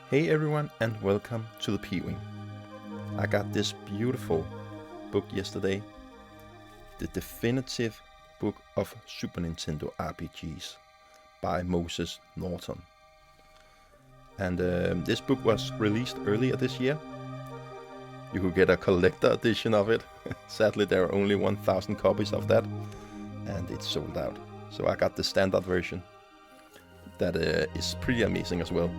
Hey everyone and welcome to the P-Wing. I got this beautiful book yesterday, the definitive book of Super Nintendo RPGs by Moses Norton. And this book was released earlier this year. You could get a collector edition of it. Sadly there are only 1,000 copies of that and it's sold out. So I got the standard version that is pretty amazing as well.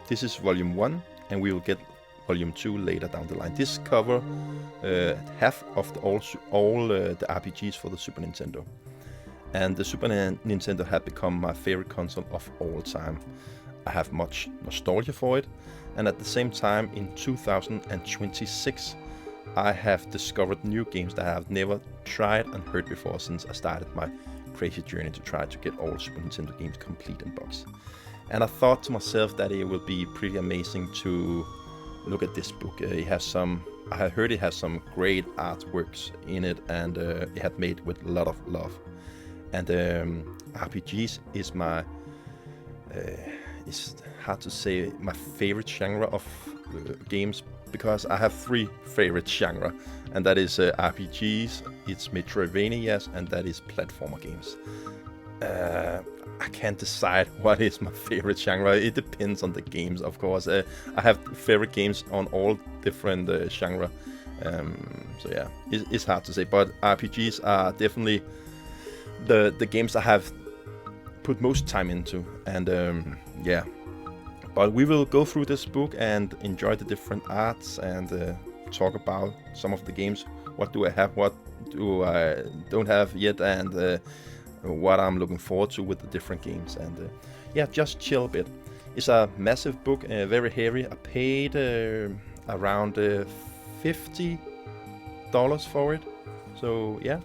This is volume 1 and we will get volume 2 later down the line. This cover half of all the RPGs for the Super Nintendo. And the Super Nintendo had become my favorite console of all time. I have much nostalgia for it, and at the same time in 2026 I have discovered new games that I have never tried and heard before since I started my crazy journey to try to get all Super Nintendo games complete in box. And I thought to myself that it would be pretty amazing to look at this book. I had heard it has some great artworks in it, and it had made with a lot of love. And RPGs is it's hard to say my favorite genre of games, because I have 3 favorite genre, and that is RPGs, it's Metroidvanias, and that is platformer games. I can't decide what is my favorite genre. It depends on the games, of course. I have favorite games on all different genre. So yeah, it's hard to say. But RPGs are definitely the games I have put most time into. And yeah, but we will go through this book and enjoy the different arts and talk about some of the games. What do I have? What do I don't have yet? And what I'm looking forward to with the different games, and yeah, just chill a bit. It's a massive book, very heavy. I paid around $50 for it, so yeah.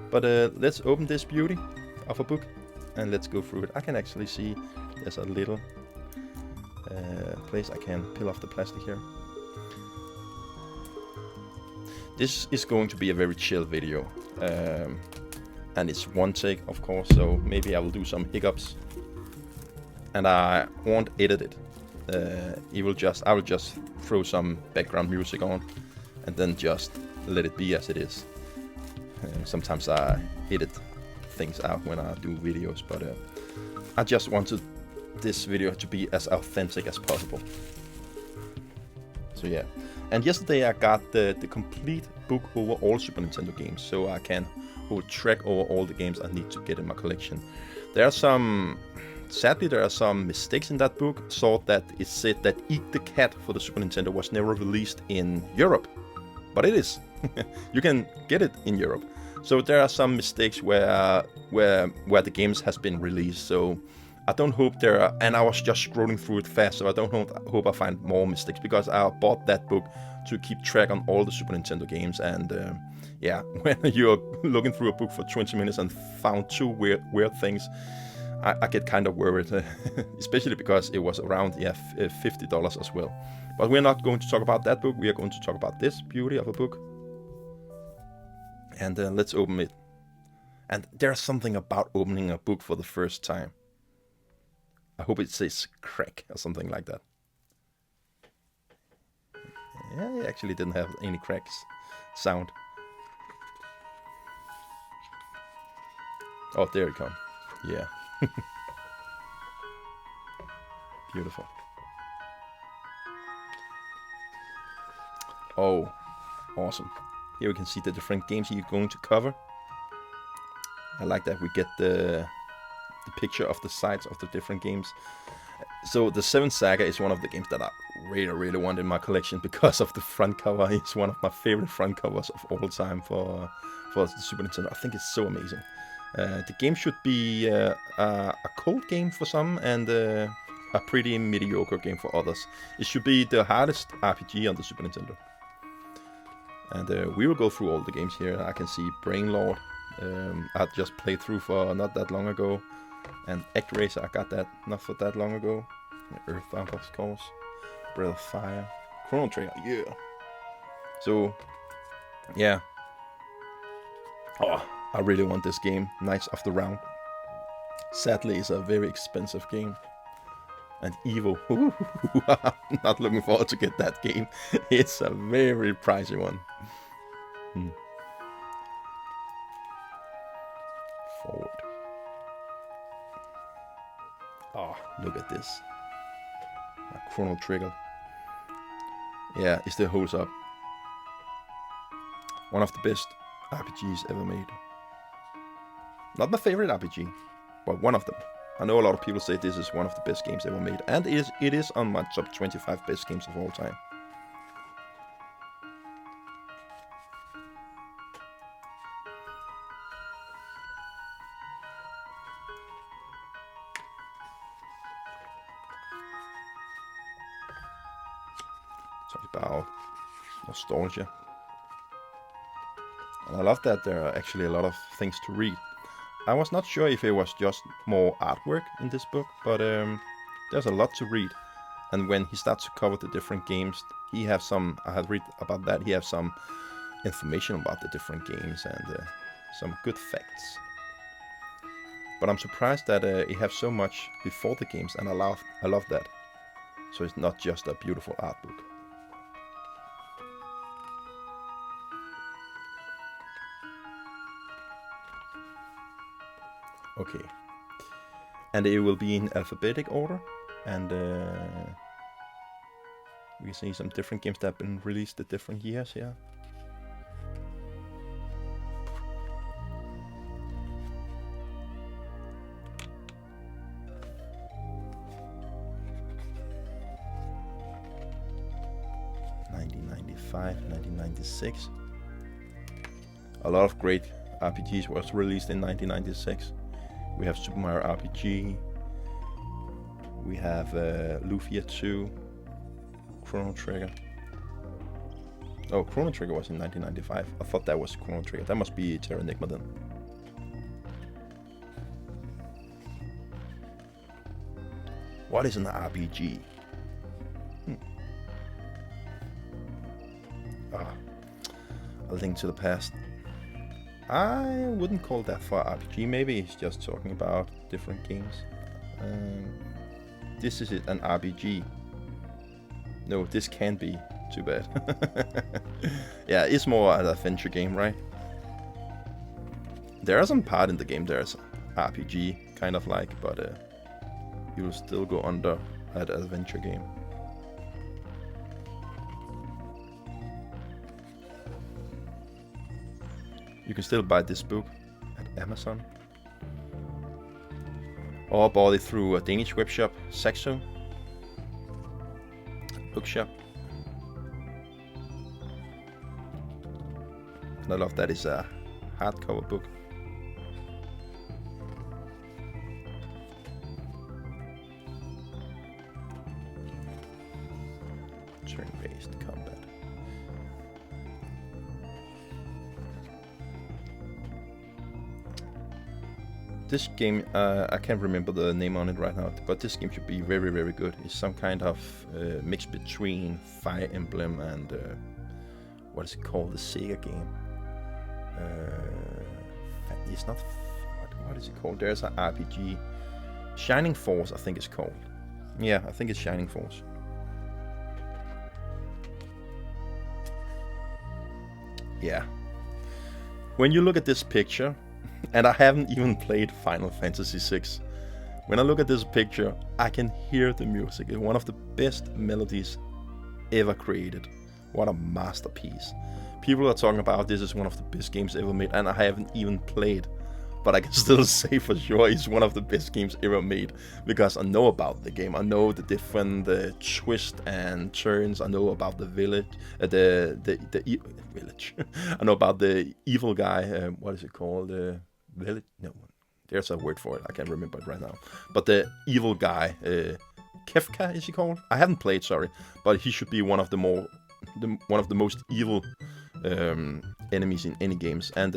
But let's open this beauty of a book and let's go through it. I can actually see there's a little place I can peel off the plastic here. This is going to be a very chill video. And it's one take, of course, so maybe I will do some hiccups, and I won't edit it. I will just throw some background music on, and then just let it be as it is. Sometimes I edit things out when I do videos, but I just wanted this video to be as authentic as possible. So yeah, and yesterday I got the complete book over all Super Nintendo games, so I can hold track over all the games I need to get in my collection. Sadly there are some mistakes in that book, so that it said that Eat the Cat for the Super Nintendo was never released in Europe, but it is. You can get it in Europe. So there are some mistakes where the games has been released, so I don't hope there are, and I was just scrolling through it fast, so I don't hope I find more mistakes, because I bought that book to keep track on all the Super Nintendo games. And yeah, when you're looking through a book for 20 minutes and found 2 weird things, I get kind of worried, especially because it was around $50 as well. But we're not going to talk about that book. We are going to talk about this beauty of a book. And let's open it. And there's something about opening a book for the first time. I hope it says crack or something like that. Yeah, it actually didn't have any cracks sound. Oh, there it comes. Yeah. Beautiful. Oh, awesome. Here we can see the different games you're going to cover. I like that we get the picture of the sides of the different games. So the 7th Saga is one of the games that I really want in my collection because of the front cover. It's one of my favorite front covers of all time for the Super Nintendo. I think it's so amazing. The game should be a cold game for some and a pretty mediocre game for others. It should be the hardest RPG on the Super Nintendo. And we will go through all the games here. I can see Brainlord. I just played through for not that long ago. And ActRaiser, I got that not for that long ago. Earthbound, of course. Breath of Fire. Chrono Trigger, yeah. So, yeah. Oh, I really want this game. Knights of the Round. Sadly, it's a very expensive game. And Evo. I'm not looking forward to get that game. It's a very pricey one. Forward. Oh, look at this. My Chrono Trigger. Yeah, it still holds up. One of the best RPGs ever made. Not my favorite RPG, but one of them. I know a lot of people say this is one of the best games ever made, and it is on my top 25 best games of all time. Talk about nostalgia. And I love that there are actually a lot of things to read. I was not sure if it was just more artwork in this book, but there's a lot to read. And when he starts to cover the different games, he have some, I had read about that, he have some information about the different games and some good facts. But I'm surprised that he have so much before the games, and I love that. So it's not just a beautiful art book. Okay, and it will be in alphabetic order, and we see some different games that have been released at different years here. '95, 1996. A lot of great RPGs was released in 1996. We have Super Mario RPG, we have Lufia 2, Chrono Trigger. Oh, Chrono Trigger was in 1995. I thought that was Chrono Trigger. That must be Terra Enigma then. What is an RPG? A Link to the Past. I wouldn't call that for RPG. Maybe it's just talking about different games. This is an RPG. No, this can't be. Too bad. Yeah, it's more an adventure game, right? There are some part in the game there's RPG, kind of like, but you will still go under an adventure game. You can still buy this book at Amazon, or bought it through a Danish webshop, Saxo bookshop. And I love that it's a hardcover book. Turn-based combat. This game, I can't remember the name on it right now, but this game should be very, very good. It's some kind of mix between Fire Emblem and what is it called? The Sega game. It's not. What is it called? There's an RPG. Shining Force, I think it's called. Yeah, I think it's Shining Force. Yeah. When you look at this picture, and I haven't even played Final Fantasy VI. When I look at this picture, I can hear the music. It's one of the best melodies ever created. What a masterpiece. People are talking about this is one of the best games ever made, and I haven't even played. But I can still say for sure it's one of the best games ever made, because I know about the game. I know the different twists and turns. I know about the village, village. I know about the evil guy. What is it called? Village? No, there's a word for it. I can't remember it right now. But the evil guy, Kefka, is he called? I haven't played, sorry, but he should be one of the most evil enemies in any games, and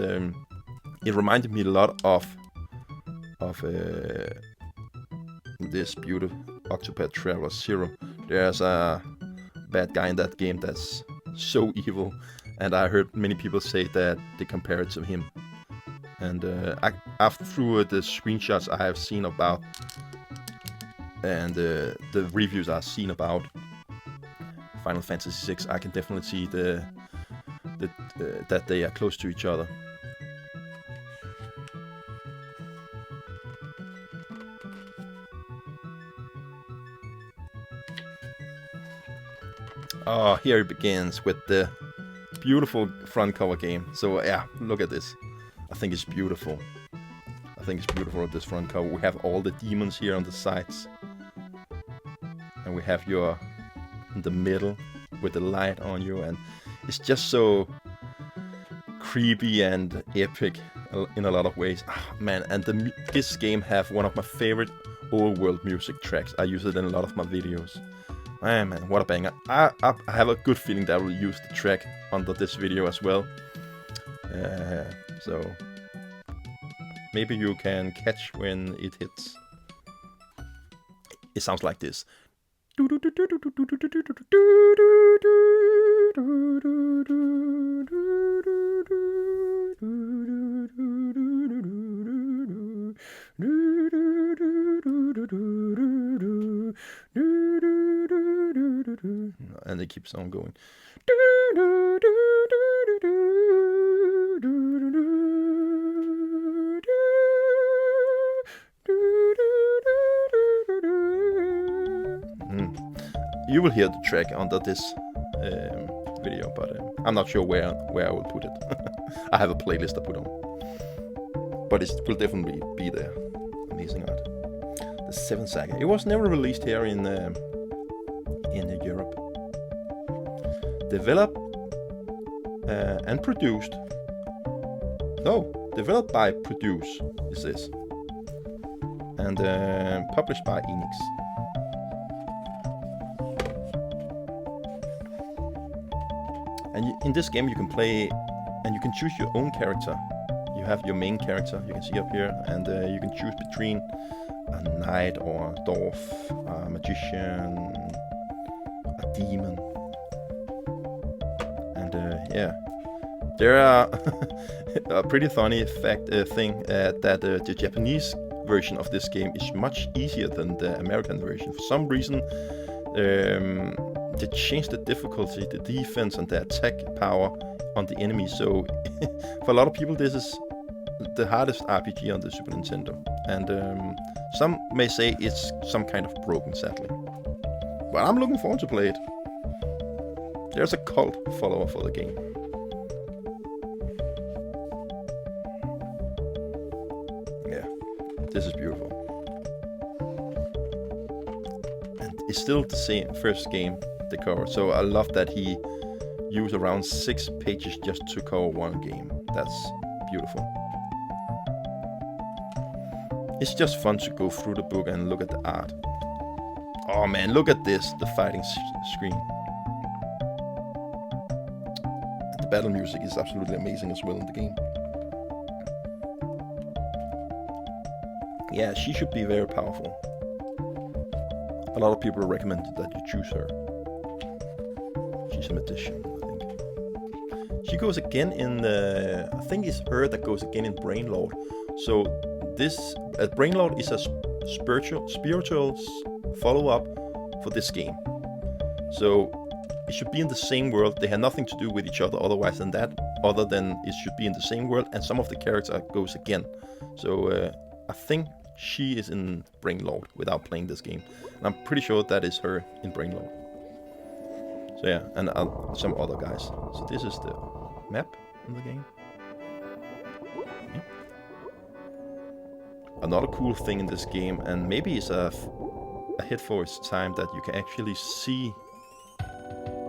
it reminded me a lot of this beautiful Octopath Traveler 0. There's a bad guy in that game that's so evil, and I heard many people say that they compare it to him. And through the screenshots I have seen about and the reviews I've seen about Final Fantasy VI, I can definitely see that they are close to each other. Oh, here it begins with the beautiful front cover game. So yeah, look at this. I think it's beautiful. I think it's beautiful, this front cover. We have all the demons here on the sides. And we have your in the middle with the light on you. And it's just so creepy and epic in a lot of ways. Oh, man, and this game have one of my favorite overworld music tracks. I use it in a lot of my videos. Man, what a banger. I have a good feeling that I will use the track under this video as well. So maybe you can catch when it hits. It sounds like this. And it keeps on going. You will hear the track under this video, but I'm not sure where I will put it. I have a playlist I put on, but it will definitely be there. Amazing art. The Seventh Saga. It was never released here in Europe. Developed and produced. No, developed by Produce is this, and published by Enix. And in this game you can play, and you can choose your own character. You have your main character, you can see up here, and you can choose between a knight or a dwarf, a magician, a demon. And yeah, there are a pretty funny thing that the Japanese version of this game is much easier than the American version. For some reason, they changed the difficulty, the defense, and the attack power on the enemy. So for a lot of people, this is the hardest RPG on the Super Nintendo. And some may say it's some kind of broken, sadly. But I'm looking forward to play it. There's a cult follower for the game. Yeah, this is beautiful. And it's still the same first game, the cover. So I love that he used around 6 pages just to cover one game. That's beautiful. It's just fun to go through the book and look at the art. Oh man, look at this, the fighting screen. And the battle music is absolutely amazing as well in the game. Yeah, she should be very powerful. A lot of people recommend that you choose her. She's a magician, I think. She goes again in the... I think it's her that goes again in Brainlord. So this... Brainlord is a spiritual follow-up for this game. So it should be in the same world. They have nothing to do with each other otherwise than that. Other than it should be in the same world, and some of the characters goes again. So I think she is in Brainlord without playing this game. And I'm pretty sure that is her in Brainlord. So yeah, and some other guys. So this is the map in the game. Yeah. Another cool thing in this game, and maybe it's ahead for its time, that you can actually see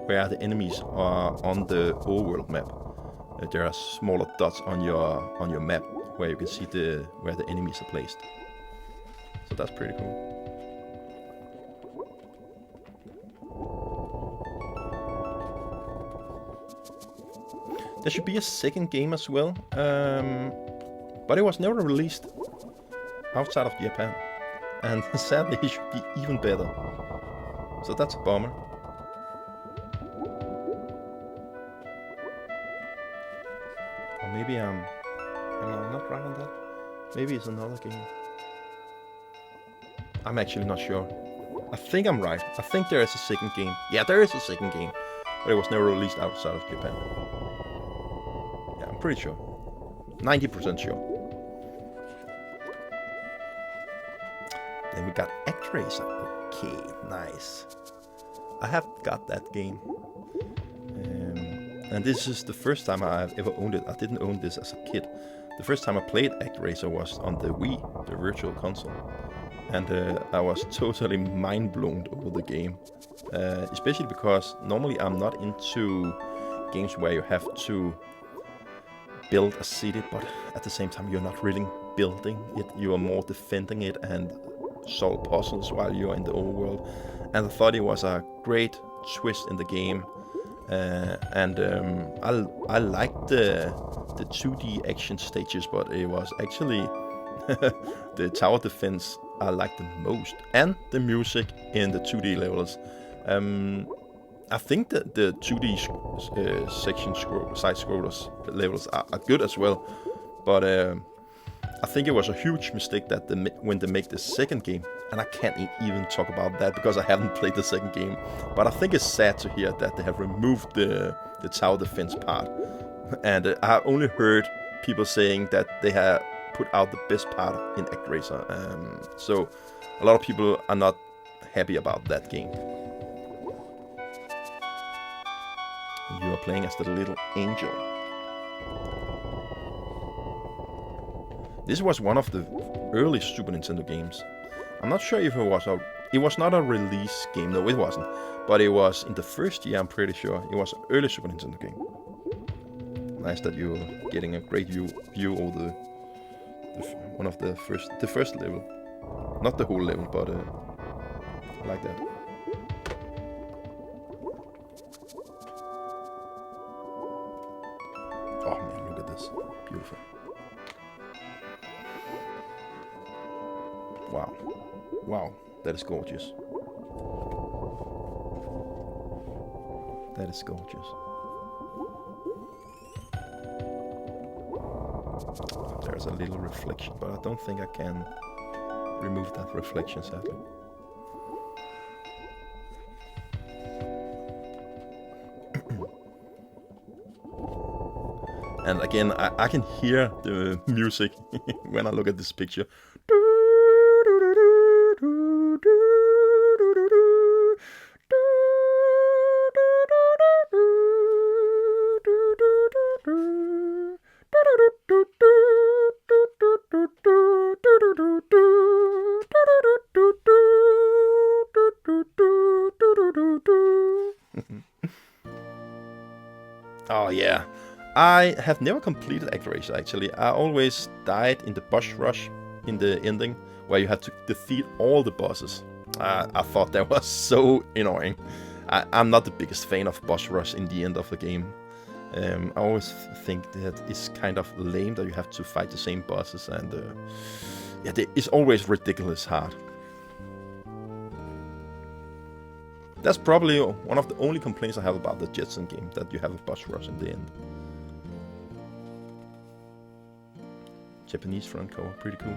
where the enemies are on the overworld map. There are smaller dots on your map where you can see where the enemies are placed. So that's pretty cool. There should be a second game as well, but it was never released outside of Japan, and sadly it should be even better. So that's a bummer. Or maybe I'm not right on that. Maybe it's another game. I'm actually not sure. I think I'm right. I think there is a second game. Yeah, there is a second game. But it was never released outside of Japan. Yeah, I'm pretty sure. 90% sure. Then we got ActRaiser. Okay, nice. I have got that game. And this is the first time I've ever owned it. I didn't own this as a kid. The first time I played ActRaiser was on the Wii, the virtual console. And I was totally mind blown over the game. Especially because normally I'm not into games where you have to build a city, but at the same time you're not really building it. You are more defending it and solve puzzles while you're in the overworld. And I thought it was a great twist in the game. I liked the 2D action stages, but it was actually the tower defense I liked the most, and the music in the 2D levels. I think that the 2D side scrollers levels are good as well, but I think it was a huge mistake that when they make the second game, and I can't even talk about that because I haven't played the second game, but I think it's sad to hear that they have removed the tower defense part, and I only heard people saying that they have put out the best part in ActRaiser, so a lot of people are not happy about that game. You are playing as the little angel. This was one of the early Super Nintendo games. I'm not sure if it was not a release game, no it wasn't, but it was in the first year, I'm pretty sure. It was an early Super Nintendo game. Nice that you're getting a great view of the first level. Not the whole level, but I like that. Oh man, look at this. Beautiful. Wow. Wow, that is gorgeous. That is gorgeous. There's a little reflection, but I don't think I can remove that reflection, sadly. And again, I can hear the music when I look at this picture. Oh yeah, I have never completed ActRaiser actually. I always died in the boss rush in the ending, where you had to defeat all the bosses. I thought that was so annoying. I'm not the biggest fan of boss rush in the end of the game. I always think that it's kind of lame that you have to fight the same bosses, and yeah, it's always ridiculous hard. That's probably one of the only complaints I have about the Jetson game, that you have a boss rush in the end. Japanese front cover, pretty cool.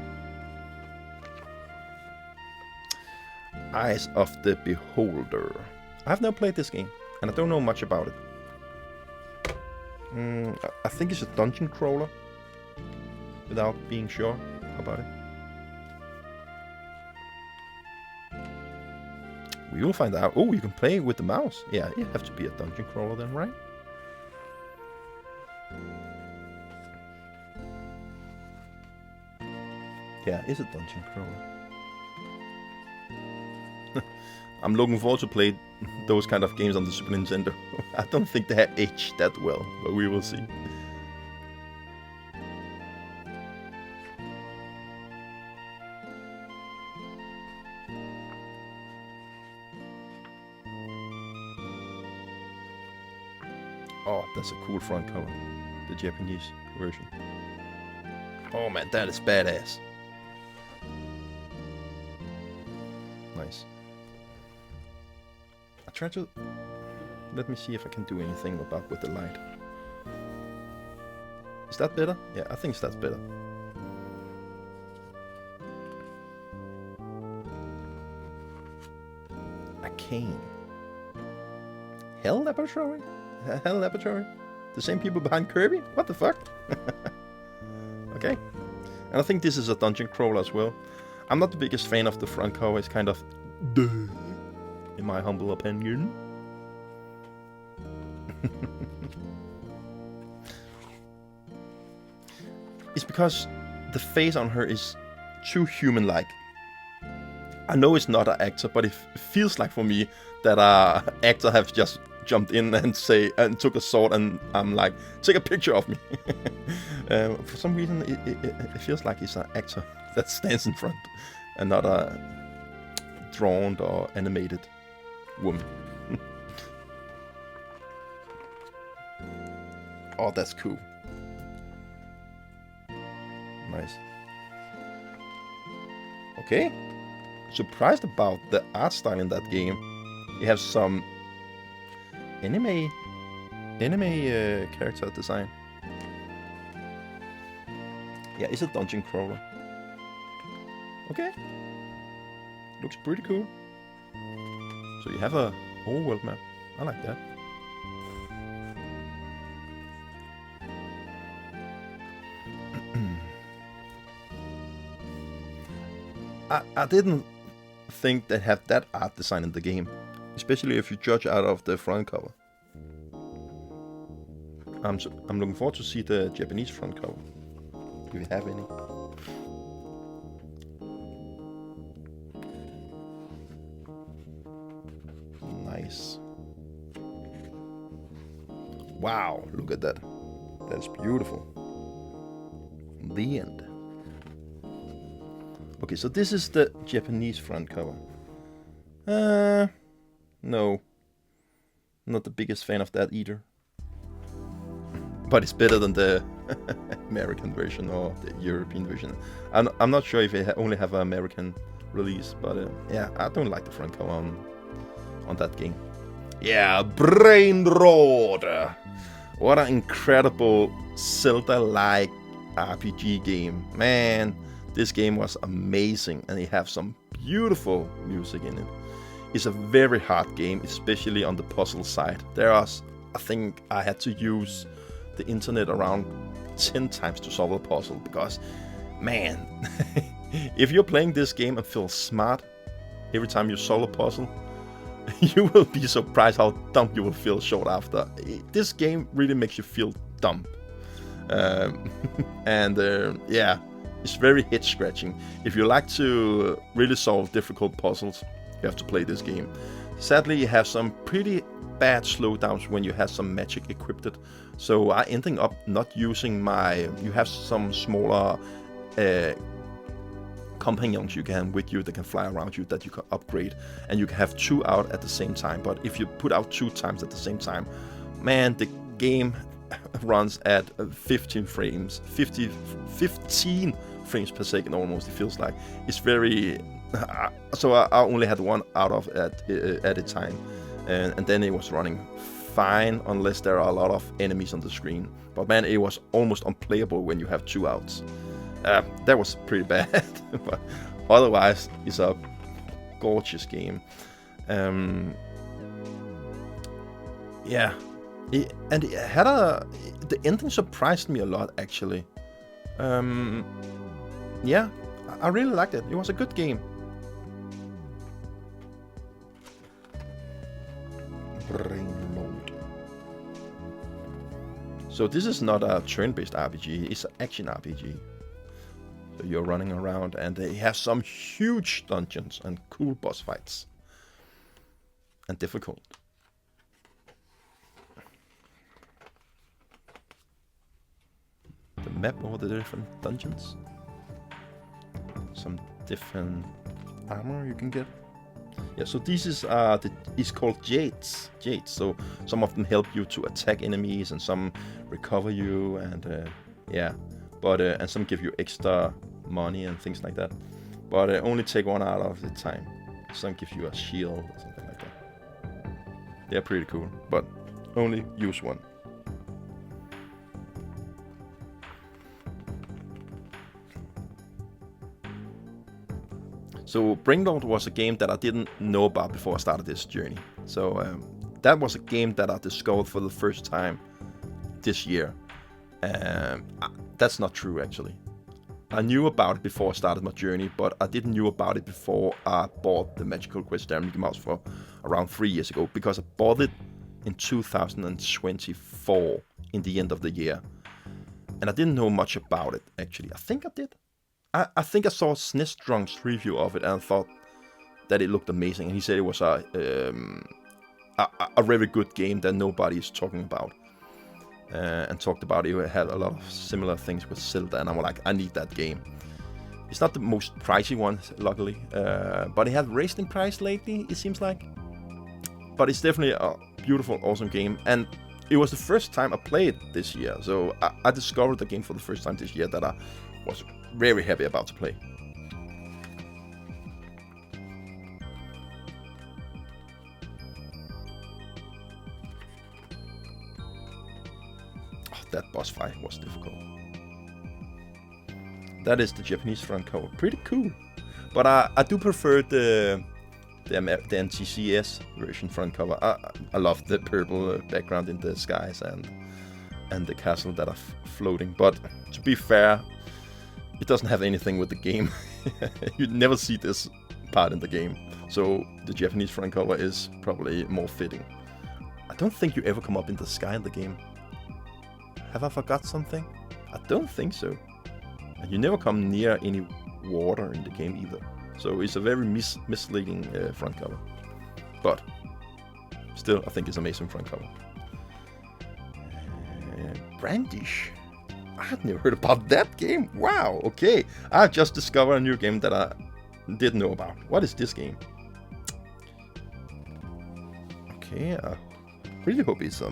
Eyes of the Beholder. I have never played this game, and I don't know much about it. I think it's a dungeon crawler, without being sure about it. We will find out. Oh, you can play with the mouse. Yeah, you have to be a dungeon crawler then, right? Yeah, it's a dungeon crawler. I'm looking forward to play those kind of games on the Super Nintendo. I don't think they have aged that well, but we will see. Oh, that's a cool front cover. The Japanese version. Oh man, that is badass. Nice. I try to... Let me see if I can do anything with the light. Is that better? Yeah, I think that's better. Arcane. Hell Laboratory? Hell Laboratory? The same people behind Kirby? What the fuck? Okay. And I think this is a dungeon crawler as well. I'm not the biggest fan of the front cover. It's kind of duh, in my humble opinion. It's because the face on her is too human-like. I know it's not an actor, but it feels like for me that an actor have just jumped in and took a sword and I'm like, take a picture of me. For some reason, it feels like it's an actor that stands in front and not a drawn or animated woman. Oh, that's cool. Nice. Okay. Surprised about the art style in that game. You have some anime character design. Yeah, it's a dungeon crawler. Okay. Looks pretty cool. So you have a overworld map. I like that. I didn't think they have that art design in the game, especially if you judge out of the front cover. I'm looking forward to see the Japanese front cover. Do you have any? Nice. Wow, look at that. That's beautiful. The end. Okay, so this is the Japanese front cover. No. Not the biggest fan of that either. But it's better than the American version or the European version. I'm not sure if they only have an American release, but yeah, I don't like the front cover on that game. Yeah, Brain Road! What an incredible Zelda-like RPG game. Man, this game was amazing and it has some beautiful music in it. It's a very hard game, especially on the puzzle side. I think I had to use the internet around 10 times to solve a puzzle because, man, if you're playing this game and feel smart every time you solve a puzzle, you will be surprised how dumb you will feel short after. This game really makes you feel dumb. Yeah, it's very head scratching. If you like to really solve difficult puzzles, you have to play this game. Sadly, you have some pretty bad slowdowns when you have some magic equipped. So I ending up not using you have some smaller companions you can with you that can fly around you that you can upgrade, and you can have 2 out at the same time. But if you put out 2 times at the same time, man, the game runs at 15 frames per second almost. It feels like it's very so I only had 1 out of at a time, and then it was running fine unless there are a lot of enemies on the screen. But man, it was almost unplayable when you have 2 outs. That was pretty bad. But otherwise, it's a gorgeous game. Yeah, it had the ending surprised me a lot actually. Yeah, I really liked it. It was a good game. Brain mode. So this is not a turn-based RPG, it's an action RPG. So you're running around and they have some huge dungeons and cool boss fights. And difficult. The map over the different dungeons. Some different armor you can get. Yeah, so this is it's called Jades. So some of them help you to attack enemies, and some recover you, and yeah, but and some give you extra money and things like that. But only take 1 out of the time. Some give you a shield or something like that. They're pretty cool, but only use 1. So Brinklord was a game that I didn't know about before I started this journey. So that was a game that I discovered for the first time this year. That's not true, actually. I knew about it before I started my journey, but I didn't know about it before I bought the Magical Quest There Mickey Mouse for around 3 years ago, because I bought it in 2024 in the end of the year. And I didn't know much about it, actually. I think I did. I think I saw Snes Drunk's review of it, and I thought that it looked amazing. And he said it was a very good game that nobody is talking about. And talked about it. It had a lot of similar things with Zelda, and I'm like, I need that game. It's not the most pricey one, luckily, but it has raised in price lately, it seems like. But it's definitely a beautiful, awesome game, and it was the first time I played this year, so I discovered the game for the first time this year that I was very happy about to play. That boss fight was difficult. That is the Japanese front cover. Pretty cool. But I do prefer the NTCS version front cover. I love the purple background in the skies and the castle that are floating. But to be fair, it doesn't have anything with the game. You never see this part in the game. So the Japanese front cover is probably more fitting. I don't think you ever come up in the sky in the game. Have I forgot something? I don't think so. And you never come near any water in the game either. So it's a very misleading front cover. But still, I think it's an amazing front cover. Brandish. I had never heard about that game. Wow, okay. I just discovered a new game that I didn't know about. What is this game? Okay, I really hope it's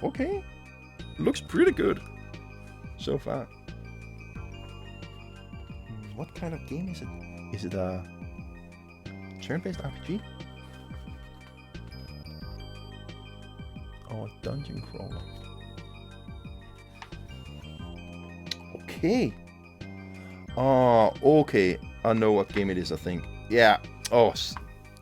okay. Looks pretty good so far. What kind of game is it? Is it a turn-based RPG? Or a dungeon crawler? Okay. Oh, okay. I know what game it is, I think. Yeah. Oh,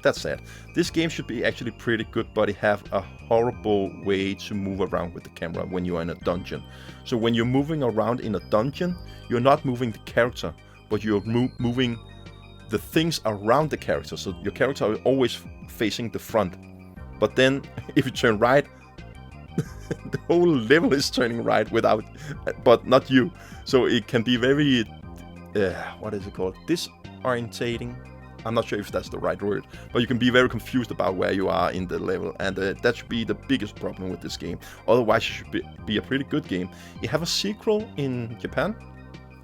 that's sad. This game should be actually pretty good, but it have a horrible way to move around with the camera when you are in a dungeon. So when you're moving around in a dungeon, you're not moving the character, but you're moving the things around the character. So your character is always facing the front. But then, if you turn right, the whole level is turning right but not you. So it can be very, what is it called? Disorientating. I'm not sure if that's the right word, but you can be very confused about where you are in the level, and that should be the biggest problem with this game. Otherwise, it should be a pretty good game. It have a sequel in Japan,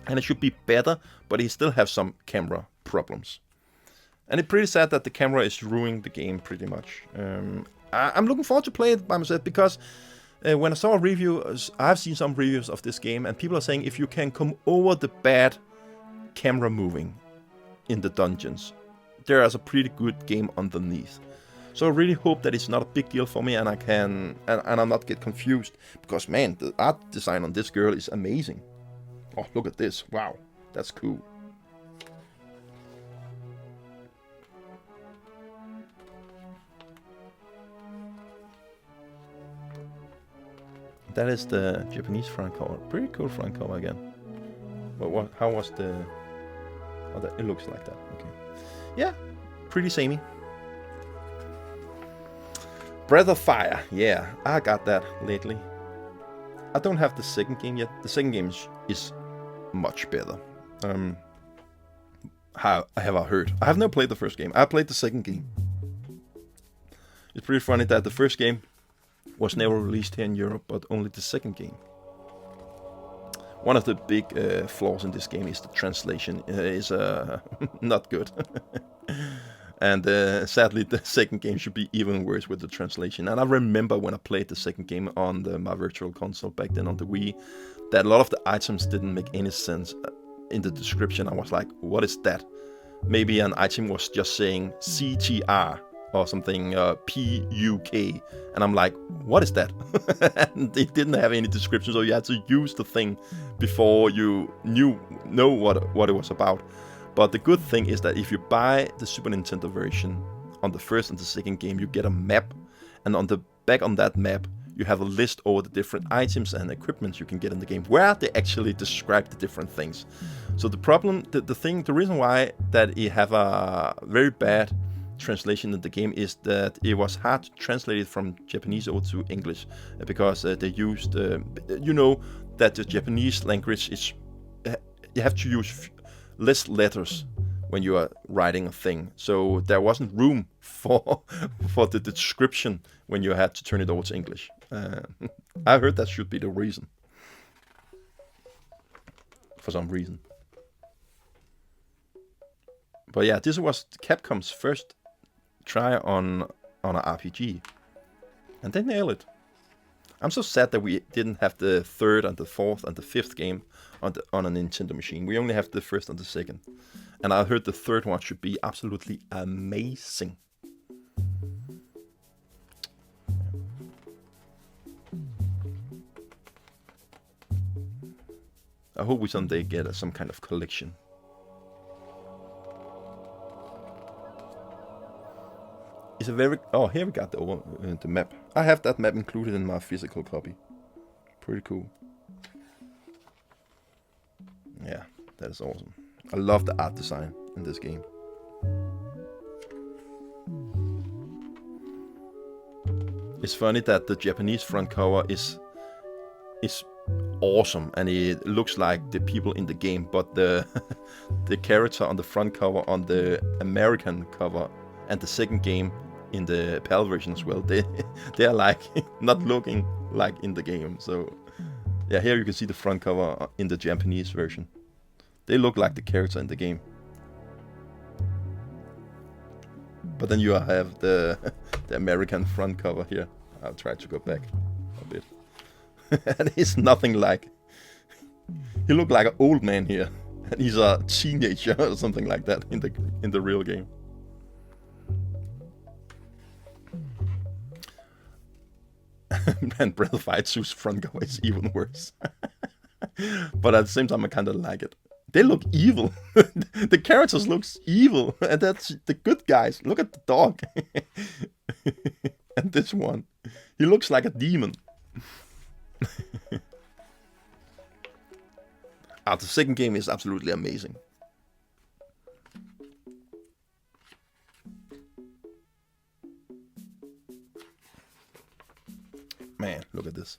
and it should be better, but it still have some camera problems. And it's pretty sad that the camera is ruining the game pretty much. I'm looking forward to play it by myself, because when I saw a review, I've seen some reviews of this game, and people are saying if you can come over the bad camera moving in the dungeons, there is a pretty good game underneath. So I really hope that it's not a big deal for me, and I can and I'm not get confused, because man, the art design on this girl is amazing. Oh, look at this. Wow, that's cool. That is the Japanese front cover. Pretty cool front cover again. But how was the... Oh, it looks like that. Okay. Yeah, pretty samey. Breath of Fire. Yeah, I got that lately. I don't have the second game yet. The second game is much better. How have I heard? I have never played the first game. I played the second game. It's pretty funny that the first game was never released here in Europe, but only the second game. One of the big flaws in this game is the translation is not good. And sadly, the second game should be even worse with the translation. And I remember when I played the second game on my virtual console back then on the Wii, that a lot of the items didn't make any sense in the description. I was like, what is that? Maybe an item was just saying CTR or something, PUK. And I'm like, what is that? And it didn't have any description, so you had to use the thing before you know what it was about. But the good thing is that if you buy the Super Nintendo version, on the first and the second game, you get a map, and on the back on that map, you have a list over the different items and equipment you can get in the game, where they actually describe the different things. So the problem, the reason why that it have a very bad translation in the game is that it was hard to translate it from Japanese over to English, because they used, you know, that the Japanese language is, you have to use less letters when you are writing a thing, so there wasn't room for the description when you had to turn it over to English. I heard that should be the reason, for some reason. But yeah, this was Capcom's first try on an RPG, and they nailed it. I'm so sad that we didn't have the third and the fourth and the fifth game on a Nintendo machine. We only have the first and the second. And I heard the third one should be absolutely amazing. I hope we someday get some kind of collection. It's a very... Oh, here we got the map. I have that map included in my physical copy. Pretty cool. Yeah, that is awesome. I love the art design in this game. It's funny that the Japanese front cover is awesome, and it looks like the people in the game, but the the character on the front cover on the American cover and the second game in the PAL version as well, they are like not looking like in the game. So yeah, here you can see the front cover in the Japanese version. They look like the character in the game. But then you have the American front cover here. I'll try to go back a bit. And he's nothing like... He looked like an old man here. And he's a teenager or something like that in the real game. And Breath of Fire 2's front cover is even worse. But at the same time, I kind of like it. They look evil. The characters look evil. And that's the good guys. Look at the dog. And this one. He looks like a demon. The second game is absolutely amazing. Man, look at this.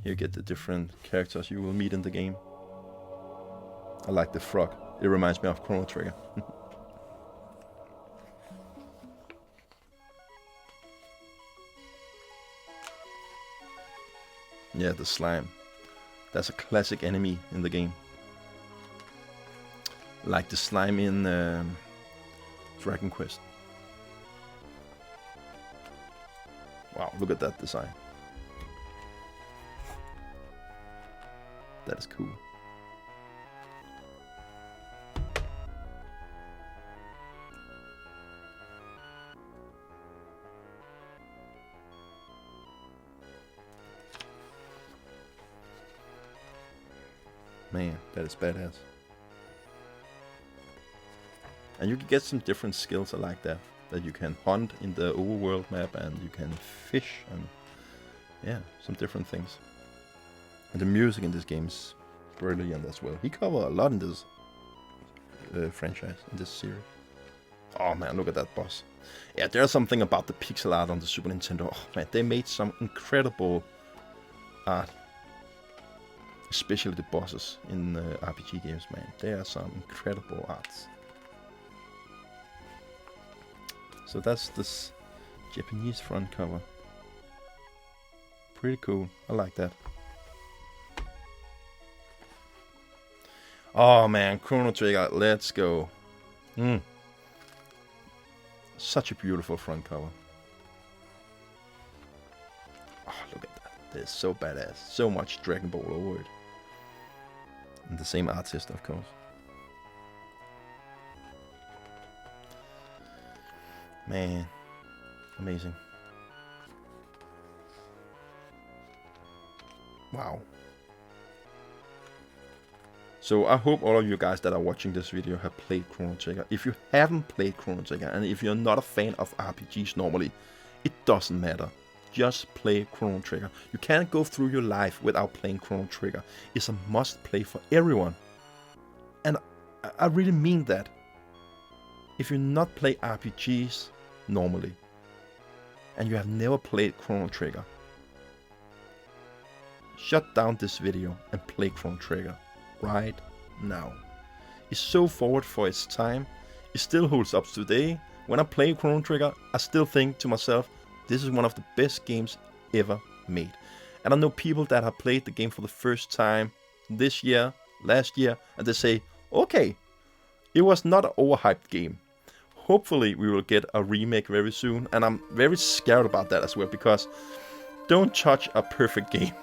You get the different characters you will meet in the game. I like the frog. It reminds me of Chrono Trigger. Yeah, the slime. That's a classic enemy in the game. Like the slime in Dragon Quest. Wow, look at that design. That is cool. Man, that is badass. And you can get some different skills like that. That you can hunt in the overworld map, and you can fish, and yeah, some different things. And the music in this game is brilliant as well. He covered a lot in this franchise, in this series. Oh man, look at that boss. Yeah, there's something about the pixel art on the Super Nintendo. Oh man, they made some incredible art. Especially the bosses in RPG games, man. They are some incredible arts. So that's this Japanese front cover. Pretty cool. I like that. Oh man, Chrono Trigger, let's go. Such a beautiful front cover. Oh, look at that. That is so badass. So much Dragon Ball over it. And the same artist, of course. Man, amazing. Wow. So I hope all of you guys that are watching this video have played Chrono Trigger. If you haven't played Chrono Trigger, and if you're not a fan of RPGs normally, it doesn't matter. Just play Chrono Trigger. You can't go through your life without playing Chrono Trigger. It's a must play for everyone. And I really mean that. If you not play RPGs normally, and you have never played Chrono Trigger, shut down this video and play Chrono Trigger right now. It's so forward for its time. It still holds up today. When I play Chrono Trigger, I still think to myself, this is one of the best games ever made. And I know people that have played the game for the first time this year, last year, and they say, okay, it was not an overhyped game. Hopefully we will get a remake very soon, and I'm very scared about that as well, because don't judge a perfect game.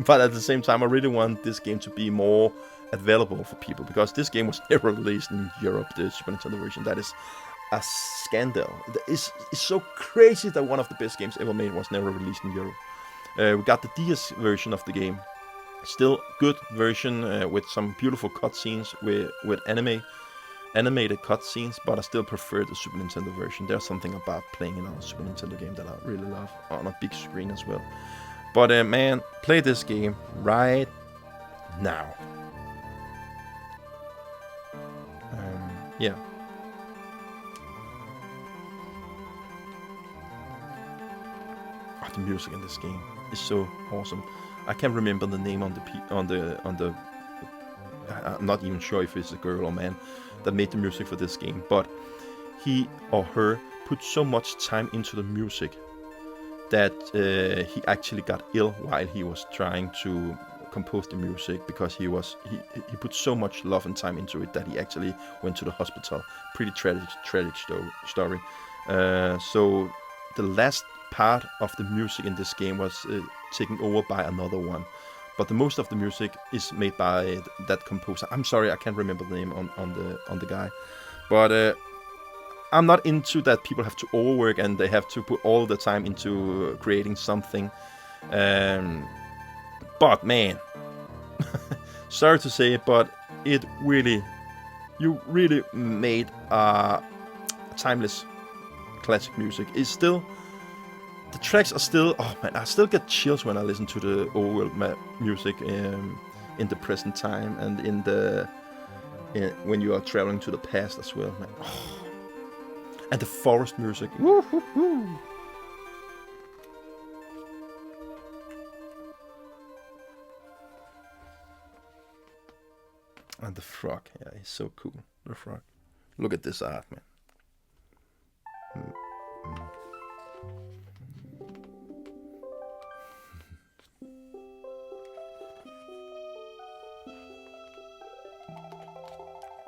But at the same time, I really want this game to be more available for people, because this game was never released in Europe, the Super Nintendo version. That is a scandal. It's so crazy that one of the best games ever made was never released in Europe. We got the DS version of the game. Still good version with some beautiful cutscenes with animated cutscenes, but I still prefer the Super Nintendo version. There's something about playing it on a Super Nintendo game that I really love, on a big screen as well. But man, play this game right now. Yeah. Oh, the music in this game is so awesome. I can't remember the name on the. I'm not even sure if it's a girl or man that made the music for this game, but he or her put so much time into the music that he actually got ill while he was trying to compose the music, because he put so much love and time into it that he actually went to the hospital. Pretty tragic story. So the last part of the music in this game was taken over by another one, but the most of the music is made by that composer. I'm sorry, I can't remember the name on the guy, but I'm not into that people have to overwork and they have to put all the time into creating something. But man, sorry to say it, but you really made timeless classic music. It's still, the tracks are still, oh man, I still get chills when I listen to the overworld music in the present time, and when you are traveling to the past as well, man. Oh. And the forest music. Woo-hoo-hoo. And the frog, yeah, he's so cool. The frog. Look at this art, man.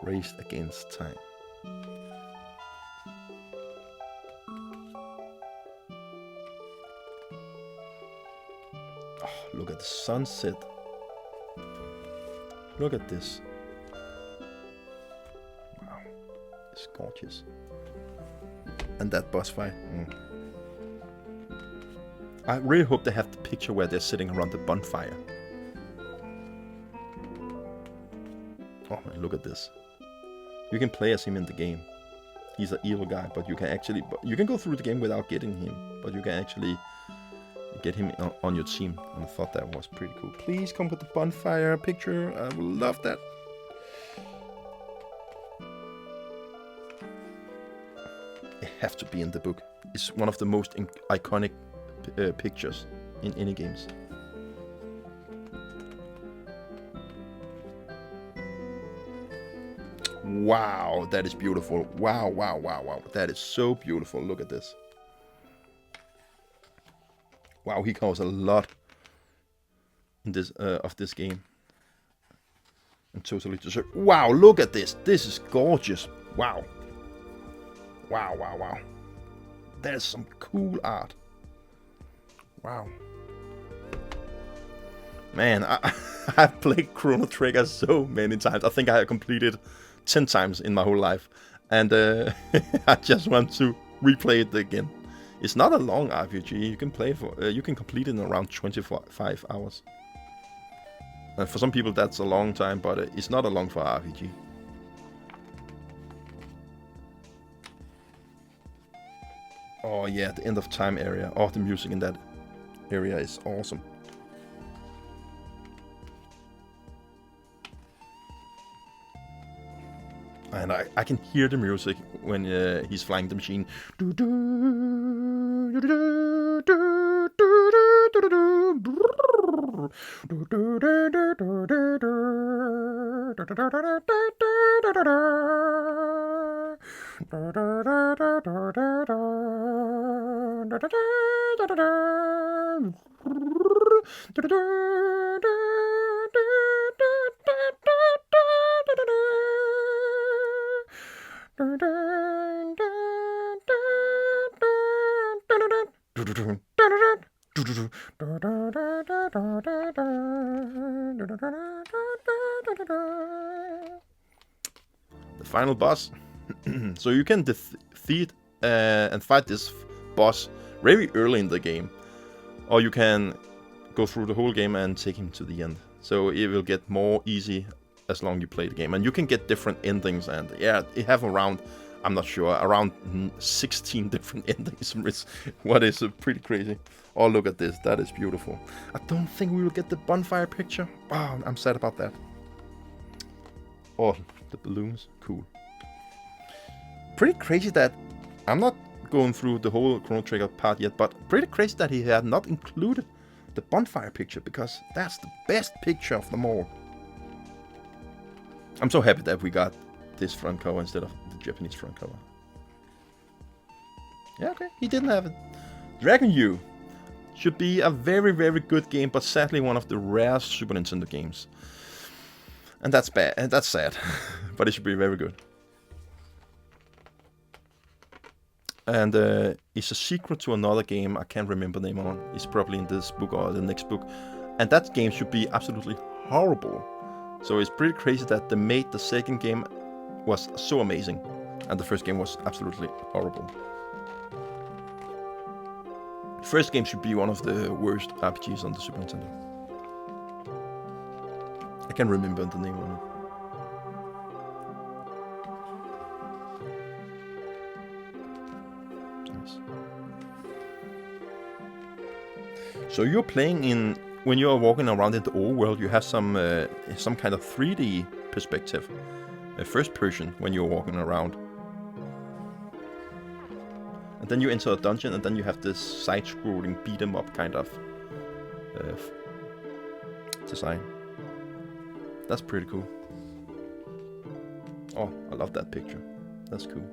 Raced against time. Oh, look at the sunset. Look at this. Wow, it's gorgeous. And that boss fight. I really hope they have the picture where they're sitting around the bonfire. Oh man, look at this. You can play as him in the game. He's an evil guy, but you can go through the game without getting him, but you can actually get him on your team. And I thought that was pretty cool. Please come with the bonfire picture. I would love that. It have to be in the book. It's one of the most iconic pictures in any games. Wow, that is beautiful. Wow, wow, wow, wow. That is so beautiful. Look at this. Wow, he covers a lot in this of this game. And totally deserved. Wow, look at this. This is gorgeous. Wow. Wow, wow, wow. There's some cool art. Wow. Man, I've played Chrono Trigger so many times. I think I have completed 10 times in my whole life. And I just want to replay it again. It's not a long RPG. You can play for you can complete it in around 25 hours. For some people that's a long time, but it's not a long for RPG. Oh yeah, the end of time area. Oh, the music in that area is awesome. And I can hear the music when he's flying the machine. The final boss. So you can defeat and fight this boss very early in the game, or you can go through the whole game and take him to the end. So it will get more easy as long as you play the game, and you can get different endings. And yeah, it have around, I'm not sure, around 16 different endings. What is pretty crazy. Oh, look at this, that is beautiful. I don't think we will get the bonfire picture. Oh, I'm sad about that. Oh, the balloons, cool. Pretty crazy that I'm not going through the whole Chrono Trigger part yet, but pretty crazy that he had not included the bonfire picture, because that's the best picture of them all. I'm so happy that we got this front cover instead of the Japanese front cover. Yeah, okay, he didn't have it. Dragon U should be a very, very good game, but sadly one of the rare Super Nintendo games. And that's bad, and that's sad. But it should be very good. And it's a secret to another game I can't remember the name on. It's probably in this book or the next book. And that game should be absolutely horrible. So it's pretty crazy that they made the second game was so amazing, and the first game was absolutely horrible. The first game should be one of the worst RPGs on the Super Nintendo. I can't remember the name of it. So you're playing in, when you're walking around in the old world, you have some kind of 3D perspective, first person when you're walking around. And then you enter a dungeon, and then you have this side-scrolling beat 'em up kind of design. That's pretty cool. Oh, I love that picture. That's cool.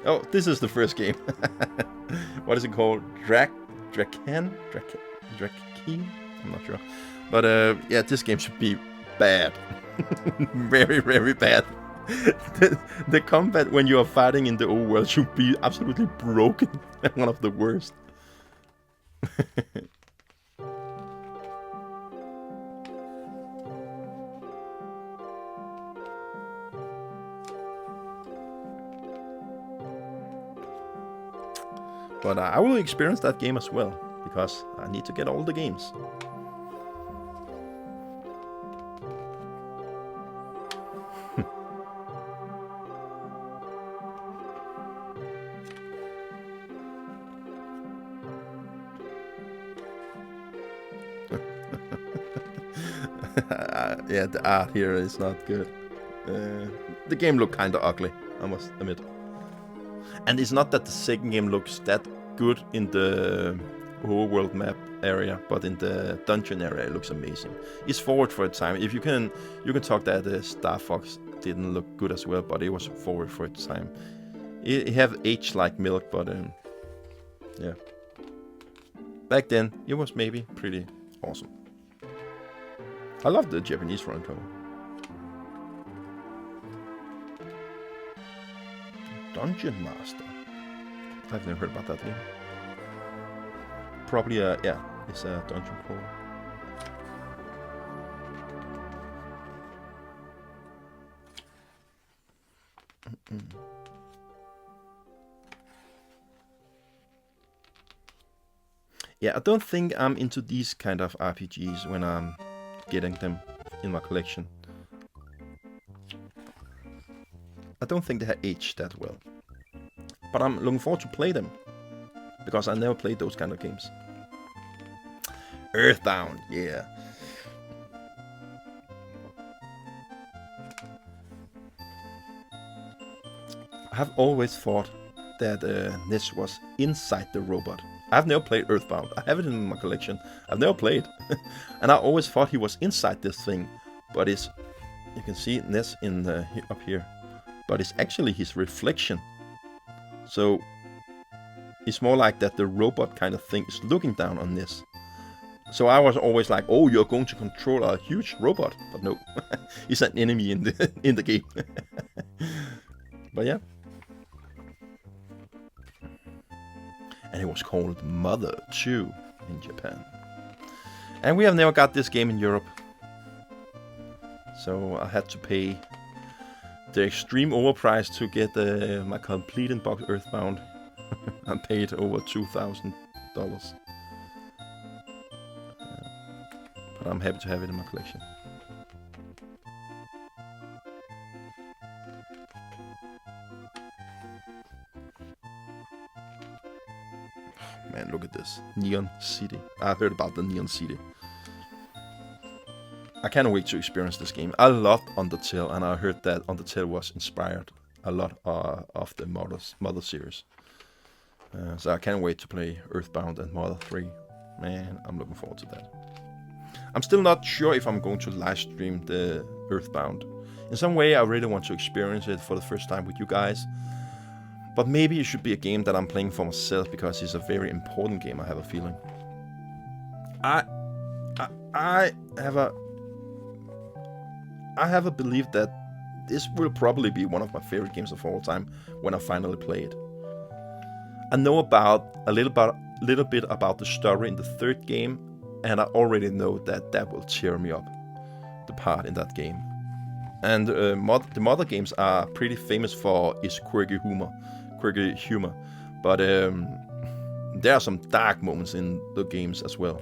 Oh, this is the first game. What is it called? Draken? I'm not sure. But yeah, this game should be bad. Very, very bad. The combat when you are fighting in the old world should be absolutely broken. One of the worst. But I will experience that game as well, because I need to get all the games. Yeah, the art here is not good. The game looked kinda ugly, I must admit. And it's not that the second game looks that good in the whole world map area, but in the dungeon area it looks amazing. It's forward for a time. If you can talk that Star Fox didn't look good as well, but it was forward for its time. It have aged like milk, but yeah. Back then it was maybe pretty awesome. I love the Japanese front cover. Dungeon Master. I've never heard about that game. Probably yeah, it's a dungeon crawler. Yeah, I don't think I'm into these kind of RPGs when I'm getting them in my collection. I don't think they have aged that well. But I'm looking forward to play them, because I never played those kind of games. Earthbound, yeah. I have always thought that Ness was inside the robot. I've never played Earthbound. I have it in my collection. I've never played. And I always thought he was inside this thing. But it's... You can see Ness in up here. But it's actually his reflection. So... It's more like that the robot kind of thing is looking down on Ness. So I was always like, oh, you're going to control a huge robot. But no. He's an enemy in the game. But yeah. And it was called Mother 2 in Japan. And we have never got this game in Europe. So I had to pay the extreme overprice to get my complete in-box Earthbound. I paid over $2,000. But I'm happy to have it in my collection. Man, look at this. Neon City. I heard about the Neon City. I can't wait to experience this game. I loved Undertale, and I heard that Undertale was inspired a lot of the Mother series. So I can't wait to play Earthbound and Mother 3. Man, I'm looking forward to that. I'm still not sure if I'm going to live stream the Earthbound. In some way, I really want to experience it for the first time with you guys. But maybe it should be a game that I'm playing for myself, because it's a very important game, I have a feeling. I have a belief that this will probably be one of my favorite games of all time when I finally play it. I know about a little bit about the story in the third game, and I already know that will cheer me up, the part in that game. And the Mother games are pretty famous for its quirky humor. But there are some dark moments in the games as well,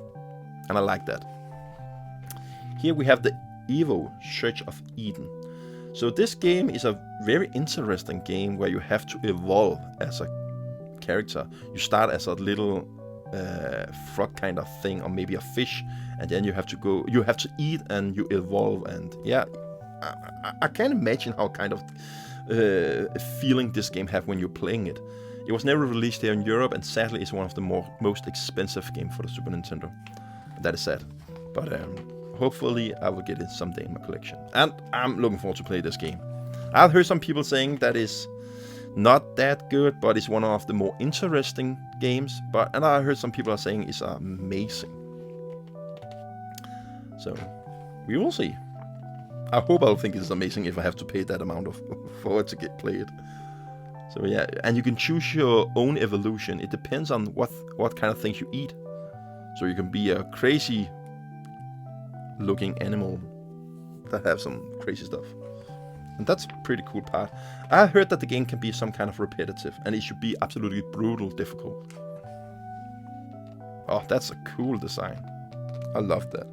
and I like that. Here we have the Evo Church of Eden. So this game is a very interesting game where you have to evolve as a character. You start as a little frog kind of thing, or maybe a fish, and then you have to eat and you evolve. And yeah, I can't imagine how kind of feeling this game have when you're playing it. It was never released here in Europe, and sadly it's one of the most expensive games for the Super Nintendo. That is sad. But hopefully I will get it someday in my collection. And I'm looking forward to play this game. I've heard some people saying that is not that good, but it's one of the more interesting games. And I heard some people are saying it's amazing. So we will see. I hope I'll think it's amazing if I have to pay that amount for it to get played. So yeah, and you can choose your own evolution. It depends on what kind of things you eat. So you can be a crazy looking animal that have some crazy stuff. And that's a pretty cool part. I heard that the game can be some kind of repetitive, and it should be absolutely brutal difficult. Oh, that's a cool design. I love that.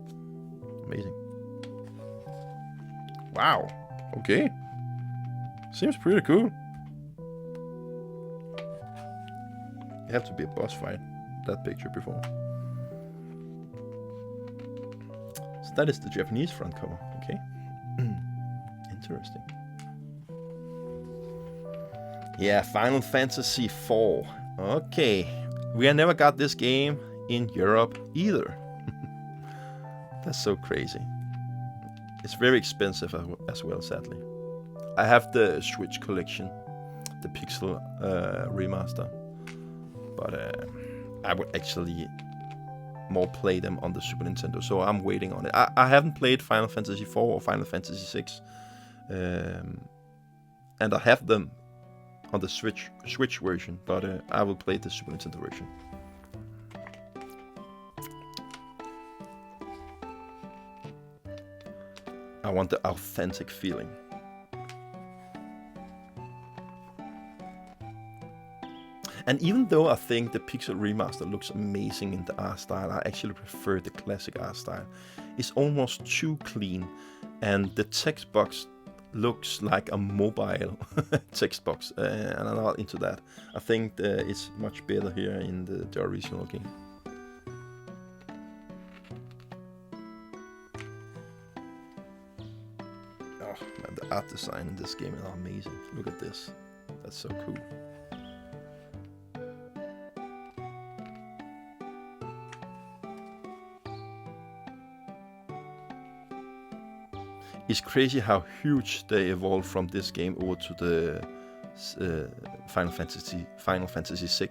Amazing. Wow. Okay. Seems pretty cool. You have to be a boss fight. That picture before. So that is the Japanese front cover. Okay. Interesting. Yeah, Final Fantasy IV. Okay. We have never got this game in Europe either. That's so crazy. It's very expensive as well, sadly. I have the Switch collection, the Pixel remaster, but I would actually more play them on the Super Nintendo, so I'm waiting on it. I haven't played Final Fantasy IV or Final Fantasy VI, and I have them on the Switch version, but I will play the Super Nintendo version. I want the authentic feeling. And even though I think the Pixel Remaster looks amazing in the art style, I actually prefer the classic art style. It's almost too clean, and the text box looks like a mobile text box, and I'm not into that. I think it's much better here in the original game. Oh man, the art design in this game is amazing. Look at this. That's so cool. It's crazy how huge they evolved from this game over to the Final Fantasy VI.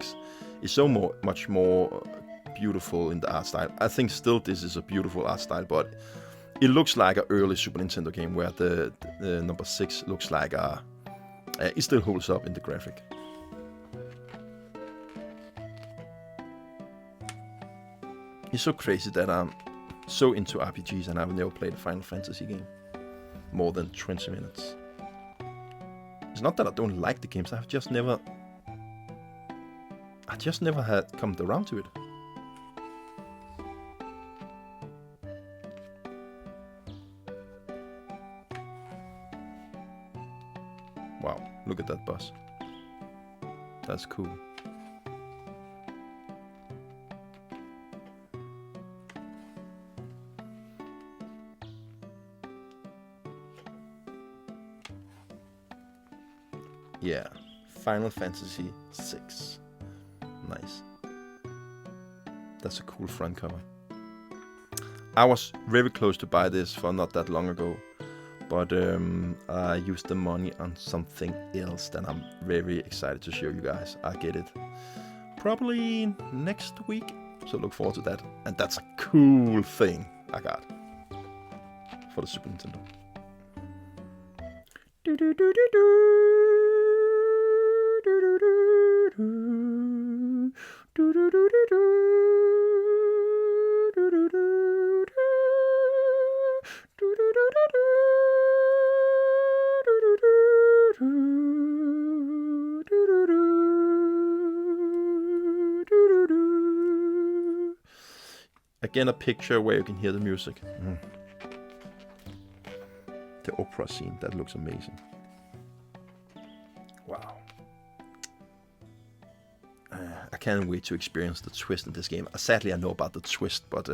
It's so much more beautiful in the art style. I think still this is a beautiful art style, but it looks like an early Super Nintendo game where the number 6 looks like it still holds up in the graphic. It's so crazy that I'm so into RPGs and I've never played a Final Fantasy game more than 20 minutes. It's not that I don't like the games, I just never had come around to it. Wow, look at that boss. That's cool. Yeah, Final Fantasy VI. Nice. That's a cool front cover. I was very close to buy this for not that long ago, but I used the money on something else that I'm very excited to show you guys. I'll get it probably next week, so look forward to that. And that's a cool thing I got for the Super Nintendo. Again, a picture where you can hear the music. The opera scene, that looks amazing. Wow. I can't wait to experience the twist in this game. Sadly, I know about the twist, but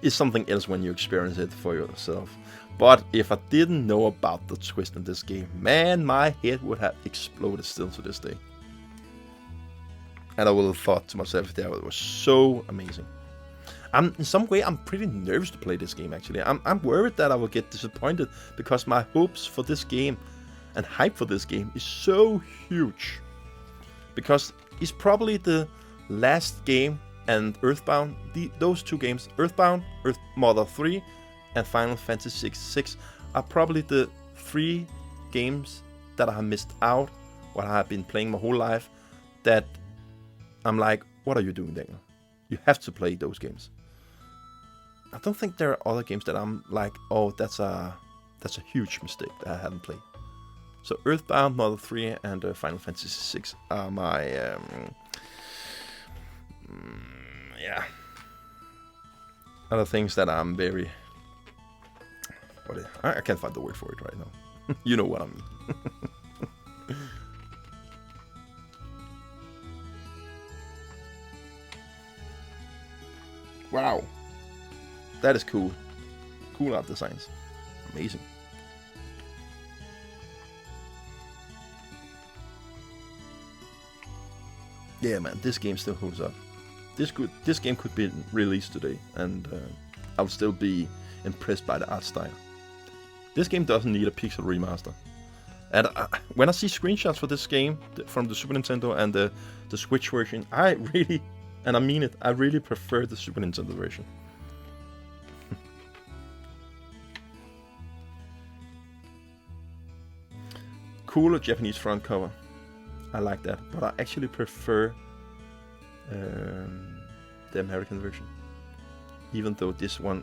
it's something else when you experience it for yourself. But if I didn't know about the twist in this game, man, my head would have exploded still to this day. And I would have thought to myself that it was so amazing. In some way, I'm pretty nervous to play this game, actually. I'm worried that I will get disappointed because my hopes for this game and hype for this game is so huge. Because it's probably the last game and Earthbound, those two games, Earthbound, Earth Mother 3, and Final Fantasy VI, are probably the 3 games that I have missed out while I have been playing my whole life, that I'm like, what are you doing, Daniel? You have to play those games. I don't think there are other games that I'm like, oh, that's a huge mistake that I haven't played. So Earthbound, Mother 3, and Final Fantasy VI are my, yeah, other things that I'm very, I can't find the word for it right now. You know what I mean. Wow. That is cool. Cool art designs. Amazing. Yeah, man, this game still holds up. This game could be released today, and I'll still be impressed by the art style. This game doesn't need a pixel remaster. And when I see screenshots for this game from the Super Nintendo and the Switch version, I really, and I mean it, I really prefer the Super Nintendo version. Cooler Japanese front cover. I like that, but I actually prefer the American version, even though this one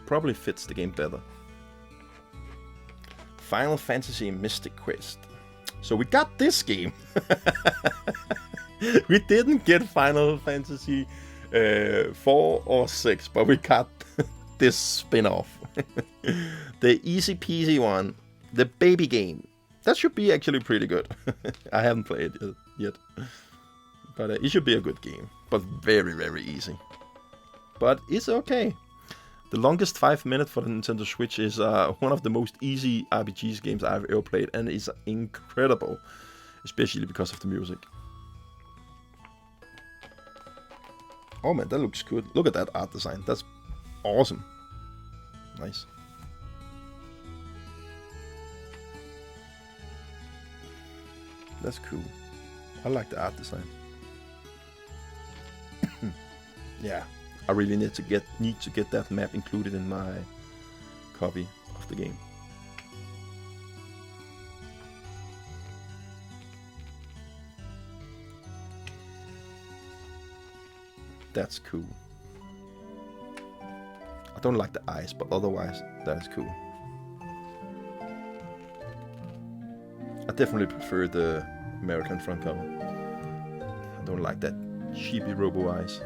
probably fits the game better. Final Fantasy Mystic Quest. So we got this game. We didn't get Final Fantasy 4 or 6, but we got this spin-off. The easy peasy one, the baby game. That should be actually pretty good. I haven't played it yet, but it should be a good game, but very, very easy. But it's okay. The longest 5 minutes for the Nintendo Switch is one of the most easy RPGs games I've ever played, and it's incredible, especially because of the music. Oh man, that looks good. Look at that art design. That's awesome. Nice. That's cool. I like the art design. Yeah, I really need to get that map included in my copy of the game. That's cool. I don't like the eyes, but otherwise, that is cool. I definitely prefer the American front cover. I don't like that cheapy robo eyes.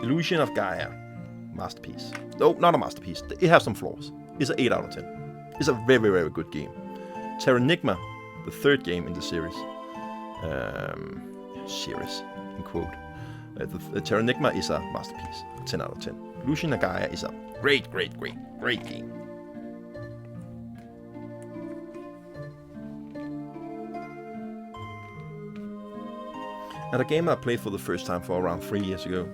Illusion of Gaia. Masterpiece. No, not a masterpiece. It has some flaws. It's an 8 out of 10. It's a very, very good game. Terranigma, the third game in the series. Series, in quote. The Terranigma is a masterpiece. 10 out of 10. Illusion of Gaia is a great game. And a game I played for the first time for around 3 years ago.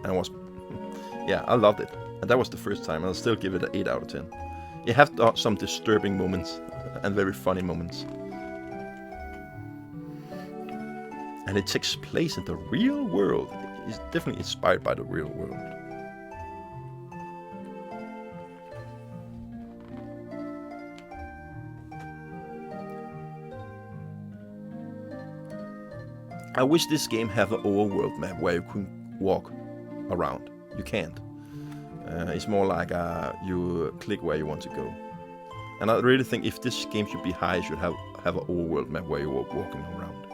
And I loved it. And that was the first time. I'll still give it an 8 out of 10. It has some disturbing moments and very funny moments. And it takes place in the real world. It's definitely inspired by the real world. I wish this game had an overworld map where you can walk around. You can't. It's more like you click where you want to go. And I really think if this game should be high, it should have an overworld map where you're walking around.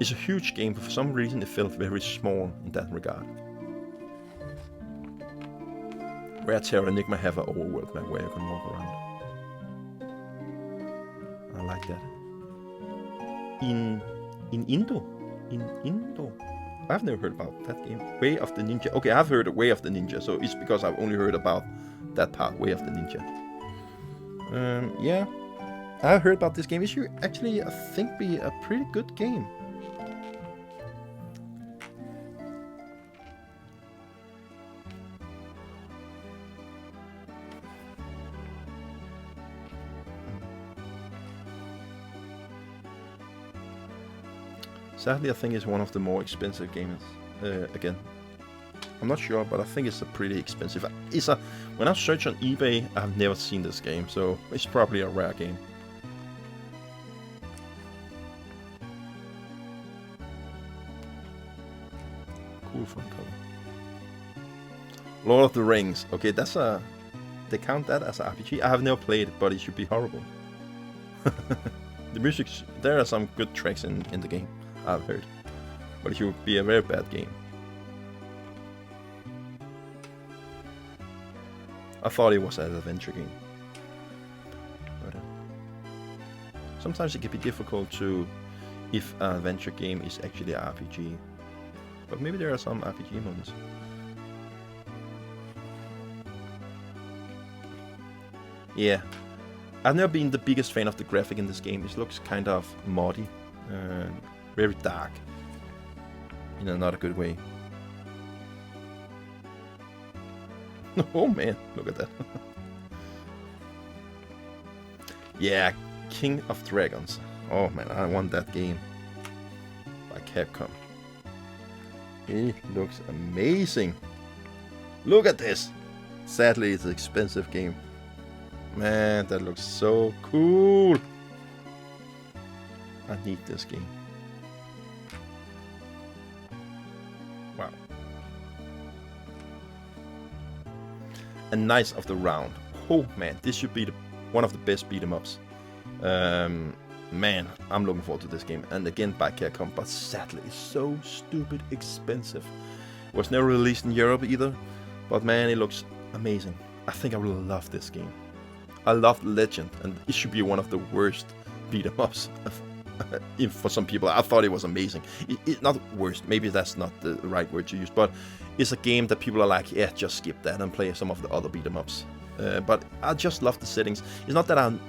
It's a huge game, but for some reason it felt very small in that regard. Where Terranigma have an overworld map where you can walk around. I like that. In Indo, I've never heard about that game. Way of the Ninja. Okay, I've heard of Way of the Ninja, so it's because I've only heard about that part, Way of the Ninja. Yeah, I heard about this game. It should actually, I think, be a pretty good game. Sadly, I think it's one of the more expensive games. Again, I'm not sure, but I think it's a pretty expensive. When I search on eBay, I've never seen this game, so it's probably a rare game. Cool front cover. Lord of the Rings. Okay, they count that as an RPG. I have never played it, but it should be horrible. The music. There are some good tracks in the game, I've heard, but it should be a very bad game. I thought it was an adventure game, but sometimes it can be difficult to if an adventure game is actually an RPG. But maybe there are some RPG moments. Yeah, I've never been the biggest fan of the graphic in this game. It looks kind of muddy, very dark, in a not a good way. Oh man, look at that. Yeah, King of Dragons. Oh man, I want that game by Capcom. It looks amazing. Look at this. Sadly, it's an expensive game. Man, that looks so cool. I need this game. Wow. and Knights of the Round. Oh man, this should be one of the best beat 'em ups. Man, I'm looking forward to this game. And again, by Capcom, but sadly, it's so stupid expensive. It was never released in Europe either, but man, it looks amazing. I think I will love this game. I love Legend, and it should be one of the worst beat 'em ups for some people. I thought it was amazing. It's not worst, maybe that's not the right word to use, but it's a game that people are like, yeah, just skip that and play some of the other beat 'em ups. But I just love the settings. It's not that I'm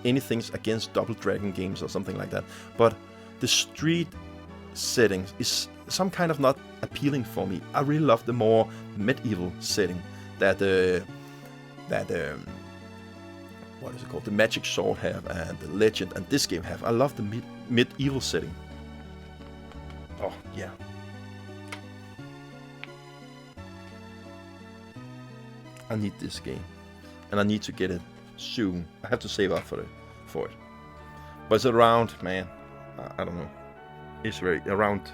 anything against Double Dragon games or something like that, but the street settings is some kind of not appealing for me. I really love the more medieval setting that what is it called? The Magic Sword have, and the Legend and this game have. I love the medieval setting. Oh yeah. I need this game, and I need to get it soon. I have to save up for it. But it's around, man, I don't know. It's around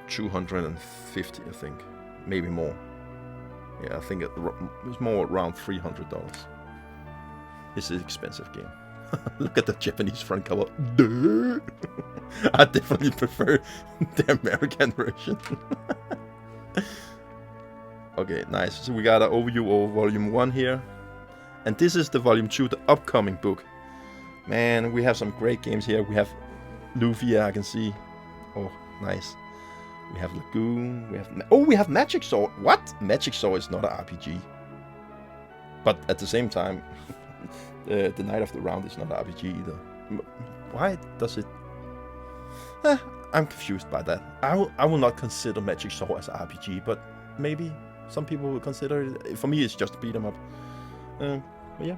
250, I think, maybe more. Yeah, I think it's more around $300. It's an expensive game. Look at the Japanese front cover. I definitely prefer the American version. Okay, nice. So we got an overview of Volume 1 here. And this is the Volume 2, the upcoming book. Man, we have some great games here. We have Lufia, I can see. Oh, nice. We have Lagoon. We have Magic Sword. What? Magic Sword is not an RPG. But at the same time, the Night of the Round is not an RPG either. Why does it... I'm confused by that. I will not consider Magic Sword as an RPG, but maybe some people will consider it. For me, it's just a beat 'em up. But yeah.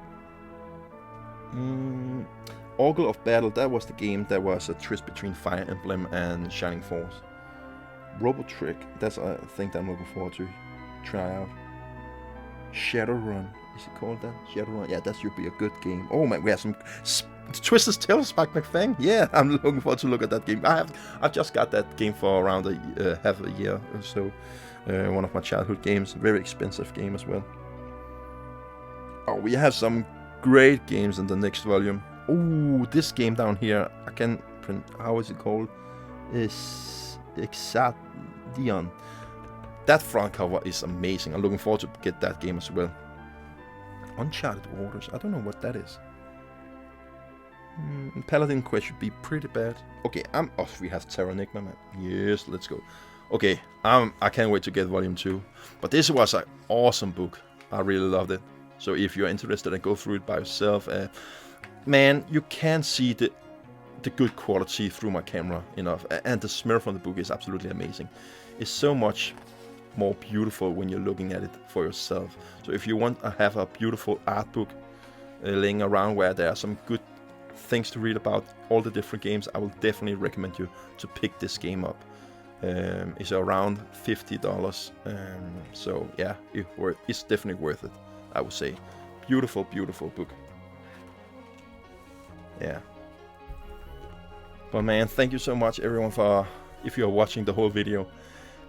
Oracle of Battle, that was the game that was a twist between Fire Emblem and Shining Force. Robotrick, that's a thing that I'm looking forward to try out. Shadowrun, is it called that? Shadowrun, yeah, that should be a good game. Oh man, we have some Twisted Tales by McFang. Yeah, I'm looking forward to look at that game. I've just got that game for around half a year or so. One of my childhood games, very expensive game as well. Oh, we have some great games in the next volume. Oh, this game down here, I can print. How is it called? Is Exadion. That front cover is amazing. I'm looking forward to get that game as well. Uncharted Waters. I don't know what that is. Paladin Quest should be pretty bad. Okay, oh, we have Terranigma, man. Yes, let's go. Okay, I can't wait to get Volume 2. But this was an awesome book. I really loved it. So if you're interested and go through it by yourself, man, you can see the good quality through my camera enough. And the smell from the book is absolutely amazing. It's so much more beautiful when you're looking at it for yourself. So if you want to have a beautiful art book laying around where there are some good things to read about all the different games, I will definitely recommend you to pick this game up. It's around $50. So yeah, it's definitely worth it, I would say. Beautiful, beautiful book. Yeah. But man, thank you so much everyone for, if you're watching the whole video.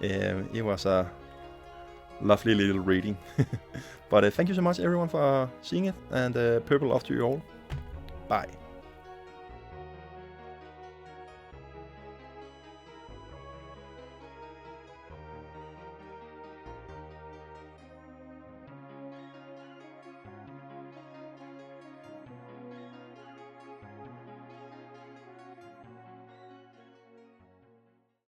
It was a lovely little reading. But thank you so much everyone for seeing it, and purple love to you all. Bye.